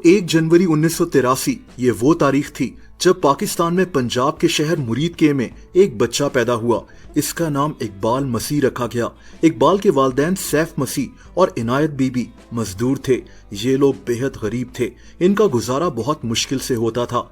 1 जनवरी 1983 ये वो तारीख थी जब पाकिस्तान में पंजाब के शहर मुरीदके में एक बच्चा पैदा हुआ। इसका नाम इकबाल मसीह रखा गया। इकबाल के वालिदैन सैफ मसीह और इनायत बीबी मजदूर थे। ये लोग बेहद गरीब थे। इनका गुजारा बहुत मुश्किल से होता था।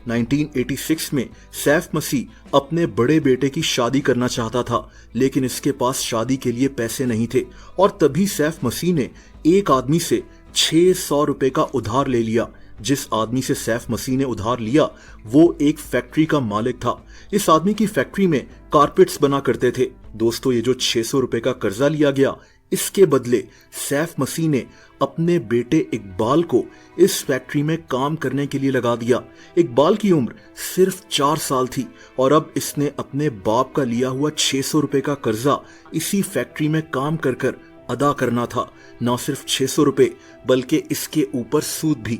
1986 में सैफ मसीह अपने बड़े बेटे की शादी करना चाहता था, लेकिन इसके पास शादी के लिए पैसे नहीं थे और तभी सैफ मसीह ने एक आदमी से 600 रुपए का उधार ले लिया। जिस आदमी से सैफ मसीह ने उधार लिया वो एक फैक्ट्री का मालिक था। इस आदमी की फैक्ट्री में कारपेट्स बना करते थे। दोस्तों, ये जो 600 रुपए का कर्जा लिया गया, इसके बदले सैफ मसीह ने अपने बेटे इकबाल को इस फैक्ट्री में काम करने के लिए लगा दिया। इकबाल की उम्र सिर्फ 4 साल थी और अब इसने अपने बाप का लिया हुआ 600 रुपए का कर्जा इसी फैक्ट्री में काम कर कर अदा करना था। न सिर्फ 600 रुपए बल्कि इसके ऊपर सूद भी।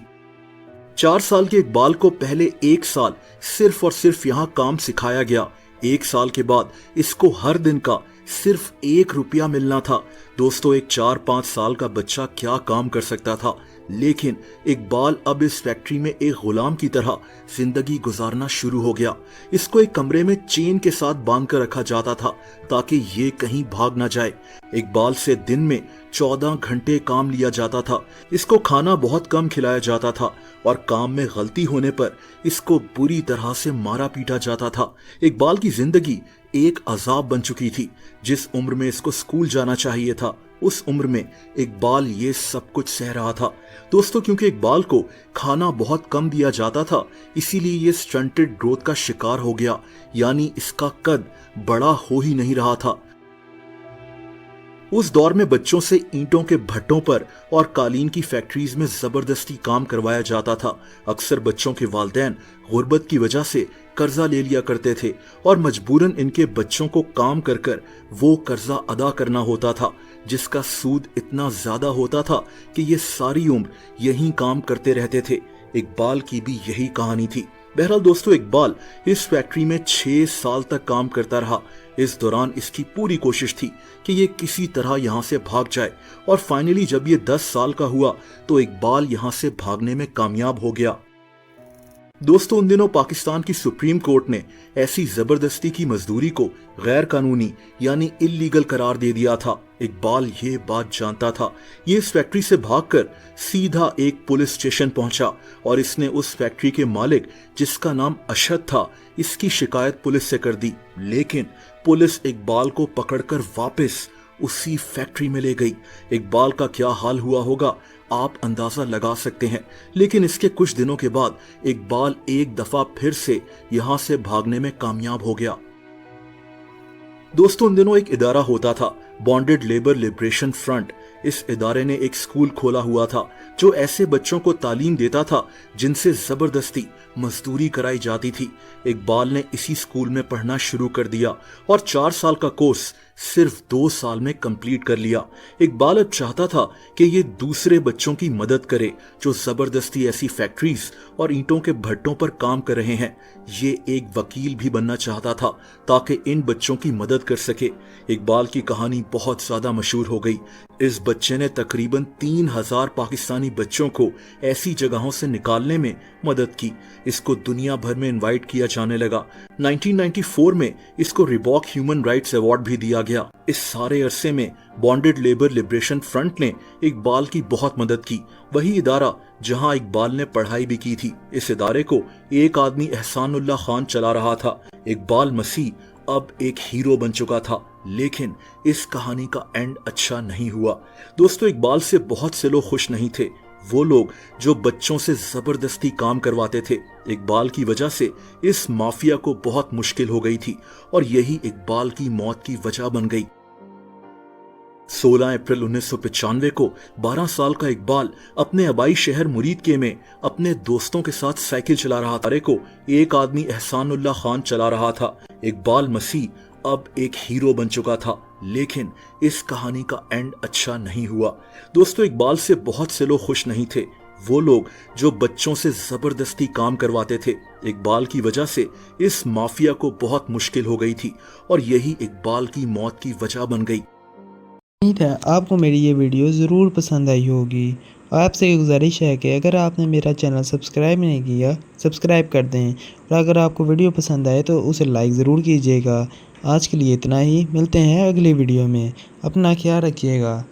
4 साल के इकबाल को पहले 1 साल सिर्फ और सिर्फ यहाँ काम सिखाया गया। 1 साल के बाद इसको हर दिन का सिर्फ 1 रुपया मिलना था। दोस्तों, एक 4-5 साल का बच्चा क्या काम कर सकता था, लेकिन इकबाल अब इस फैक्ट्री में एक गुलाम की तरह जिंदगी गुजारना शुरू हो गया। इसको एक कमरे में चेन के साथ बांध कर रखा जाता था ताकि ये कहीं भाग ना जाए। इकबाल से दिन में 14 घंटे काम लिया जाता था। इसको खाना बहुत कम खिलाया जाता था और काम में गलती होने पर इसको बुरी तरह से मारा पीटा जाता था। इकबाल की जिंदगी एक अजाब बन चुकी थी। जिस उम्र में इसको स्कूल जाना चाहिए था, उस उम्र में इकबाल ये सब कुछ सह रहा था। दोस्तों, क्योंकि इकबाल को खाना बहुत कम दिया जाता था, इसीलिए ये स्टंटेड ग्रोथ का शिकार हो गया, यानी इसका कद बड़ा हो ही नहीं रहा था। उस दौर में बच्चों से ईंटों के भट्टों पर और कालीन की फैक्ट्रीज में जबरदस्ती काम करवाया जाता था। अक्सर बच्चों के वालिदैन गुर्बत की वजह से कर्जा ले लिया करते थे और मजबूरन इनके बच्चों को काम कर कर वो कर्जा अदा करना होता था, जिसका सूद इतना ज्यादा होता था कि ये सारी उम्र यही काम करते रहते थे। इकबाल की भी यही कहानी थी। बहरहाल दोस्तों, इकबाल इस फैक्ट्री में 6 साल तक काम करता रहा। इस दौरान इसकी पूरी कोशिश थी कि ये किसी तरह यहाँ से भाग जाए और फाइनली जब ये 10 साल का हुआ तो इकबाल यहाँ से भागने में कामयाब हो गया। दोस्तों, उन दिनों पाकिस्तान की सुप्रीम कोर्ट ने ऐसी जबरदस्ती की मजदूरी को गैर कानूनी यानी इल्लीगल करार दे दिया था। इकबाल ये बात जानता था। ये इस फैक्ट्री से भागकर सीधा एक पुलिस स्टेशन पहुंचा और इसने उस फैक्ट्री के मालिक, जिसका नाम अशद था, इसकी शिकायत पुलिस से कर दी। लेकिन पुलिस इकबाल को पकड़कर वापस उसी फैक्ट्री में ले गई। इकबाल का क्या हाल हुआ होगा आप अंदाजा लगा सकते हैं। लेकिन इसके कुछ दिनों के बाद इकबाल एक दफा फिर से यहां से भागने में कामयाब हो गया। दोस्तों, उन दिनों एक इदारा होता था, बॉन्डेड लेबर लिबरेशन फ्रंट। इस इदारे ने एक स्कूल खोला हुआ था जो ऐसे बच्चों को तालीम देता था जिनसे जबरदस्ती मजदूरी कराई जाती थी। इकबाल ने इसी स्कूल में पढ़ना शुरू कर दिया और 4 साल का कोर्स सिर्फ 2 साल में कंप्लीट कर लिया। इकबाल अब चाहता था कि ये दूसरे बच्चों की मदद करे जो जबरदस्ती ऐसी फैक्ट्रीज और ईंटों के भट्टों पर काम कर रहे हैं। ये एक वकील भी बनना चाहता था ताकि इन बच्चों की मदद कर सके। इकबाल की कहानी बहुत ज्यादा मशहूर हो गई। इस बच्चे ने तकरीबन 3000 पाकिस्तानी बच्चों को ऐसी जगहों से निकालने में मदद की। इसको दुनिया भर में इनवाइट किया जाने लगा। 1994 में इसको रिबॉक ह्यूमन राइट्स अवार्ड भी दिया गया। इस सारे अरसे में बॉन्डेड लेबर लिबरेशन फ्रंट ने इकबाल की बहुत मदद की। वही इदारा जहां इकबाल ने पढ़ाई भी की थी। इस इदारे को एक आदमी एहसानुल्लाह खान चला रहा था। इकबाल मसीह अब एक हीरो बन चुका था, लेकिन इस कहानी का एंड अच्छा नहीं हुआ। दोस्तों, इकबाल से बहुत से लोग खुश नहीं थे। वो लोग जो बच्चों से जबरदस्ती काम करवाते थे। इकबाल की वजह से इस माफिया को बहुत मुश्किल हो गई थी और यही इकबाल की मौत की वजह बन गई। 16 अप्रैल 1995 को 12 साल का इकबाल अपने आबाई शहर मुरीदके में अपने दोस्तों के साथ साइकिल चला रहा था। को एक आदमी एहसानुल्लाह खान चला रहा था। इकबाल मसीह अब एक हीरो बन चुका था, लेकिन इस कहानी का एंड अच्छा नहीं हुआ। दोस्तों, इकबाल से बहुत से लोग खुश नहीं थे। वो लोग जो बच्चों से जबरदस्ती काम करवाते थे। इकबाल की वजह से इस माफिया को बहुत मुश्किल हो गई थी और यही इकबाल की मौत की वजह बन गई। उम्मीद है आपको मेरी ये वीडियो ज़रूर पसंद आई होगी। आपसे ये गुजारिश है कि अगर आपने मेरा चैनल सब्सक्राइब नहीं किया, सब्सक्राइब कर दें और अगर आपको वीडियो पसंद आए तो उसे लाइक ज़रूर कीजिएगा। आज के लिए इतना ही, मिलते हैं अगली वीडियो में। अपना ख्याल रखिएगा।